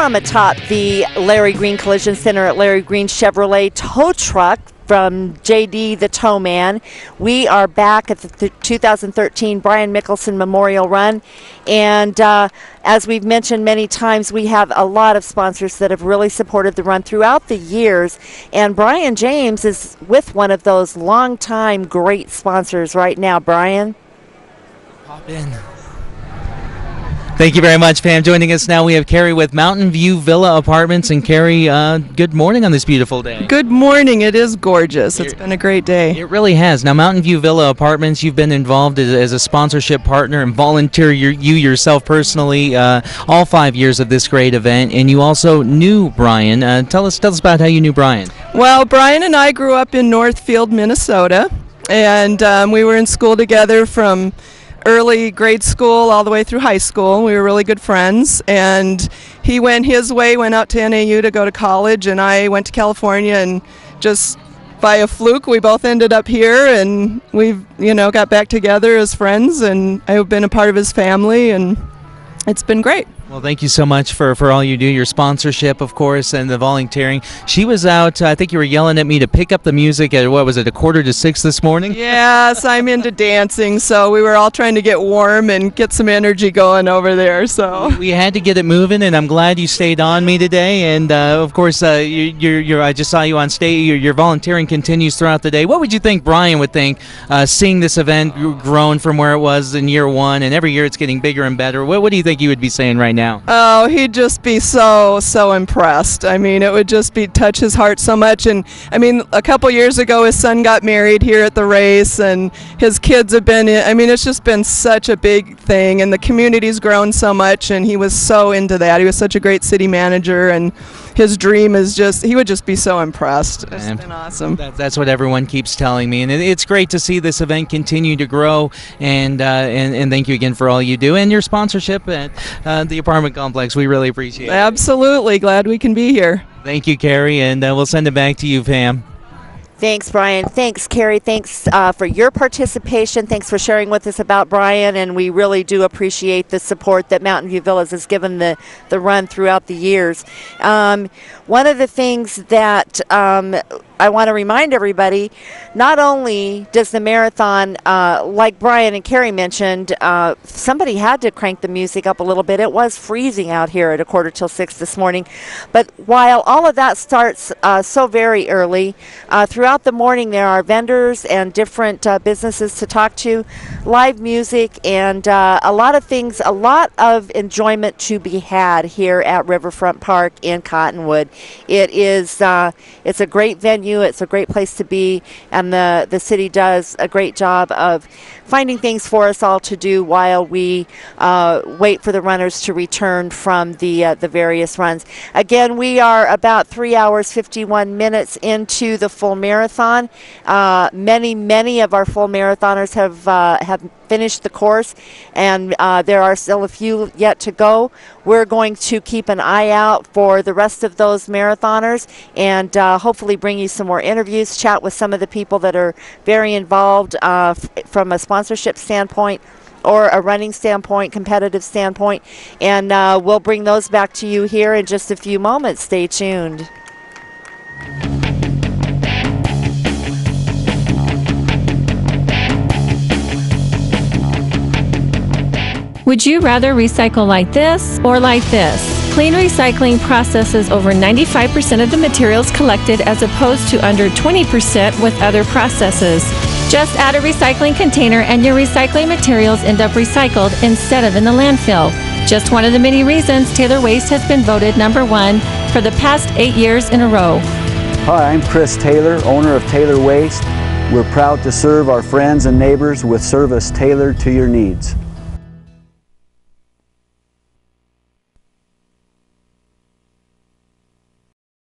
from atop the Larry Green Collision Center at Larry Green Chevrolet tow truck from JD the Tow Man. We are back at the 2013 Brian Mickelsen Memorial Run, and as we've mentioned many times, we have a lot of sponsors that have really supported the run throughout the years, and Brian James is with one of those long-time great sponsors right now. Brian? Pop in. Thank you very much, Pam. Joining us now, we have Carrie with Mountain View Villa Apartments. And Carrie, good morning on this beautiful day. Good morning. It is gorgeous. It's been a great day. It really has. Now, Mountain View Villa Apartments, you've been involved as a sponsorship partner and volunteer you yourself personally all 5 years of this great event. And you also knew Brian. Tell us about how you knew Brian. Well, Brian and I grew up in Northfield, Minnesota, and we were in school together from early grade school all the way through high school. We were really good friends, and he went his way, went out to NAU to go to college, and I went to California, and just by a fluke we both ended up here, and we've got back together as friends, and I've been a part of his family, and it's been great. Well, thank you so much for all you do, your sponsorship, of course, and the volunteering. She was out, I think you were yelling at me to pick up the music at, what was it, 5:45 this morning? Yes, I'm into dancing, so we were all trying to get warm and get some energy going over there. So we had to get it moving, and I'm glad you stayed on me today. And, of course, I just saw you on stage. Your volunteering continues throughout the day. What would you think Brian would think seeing this event grown from where it was in year one, and every year it's getting bigger and better? What do you think he would be saying right now? Oh, he'd just be so impressed. I mean, it would just touch his heart so much. And I mean, a couple years ago, his son got married here at the race, and his kids have been in. I mean, it's just been such a big thing, and the community's grown so much, and he was so into that. He was such a great city manager, and his dream is he would just be so impressed. It's been awesome. That's what everyone keeps telling me, and it's great to see this event continue to grow, and thank you again for all you do and your sponsorship at the apartment complex. We really appreciate it. Absolutely. Glad we can be here. Thank you, Carrie, and we'll send it back to you, Pam. Thanks, Brian. Thanks, Carrie. Thanks for your participation. Thanks for sharing with us about Brian, and we really do appreciate the support that Mountain View Villas has given the run throughout the years. One of the things that I want to remind everybody, not only does the marathon, like Brian and Carrie mentioned, somebody had to crank the music up a little bit. It was freezing out here at 5:45 this morning. But while all of that starts so very early, throughout the morning there are vendors and different businesses to talk to, live music, and a lot of things, a lot of enjoyment to be had here at Riverfront Park in Cottonwood. It is, it's a great venue. It's a great place to be, and the city does a great job of finding things for us all to do while we wait for the runners to return from the various runs. Again, we are about 3 hours 51 minutes into the full marathon. Many of our full marathoners have finished the course, and there are still a few yet to go. We're going to keep an eye out for the rest of those marathoners, and hopefully bring you some more interviews, chat with some of the people that are very involved from a sponsorship standpoint or a running standpoint, competitive standpoint, and we'll bring those back to you here in just a few moments. Stay tuned. Would you rather recycle like this or like this? Clean recycling processes over 95% of the materials collected, as opposed to under 20% with other processes. Just add a recycling container and your recycling materials end up recycled instead of in the landfill. Just one of the many reasons Taylor Waste has been voted #1 for the past 8 years in a row. Hi, I'm Chris Taylor, owner of Taylor Waste. We're proud to serve our friends and neighbors with service tailored to your needs.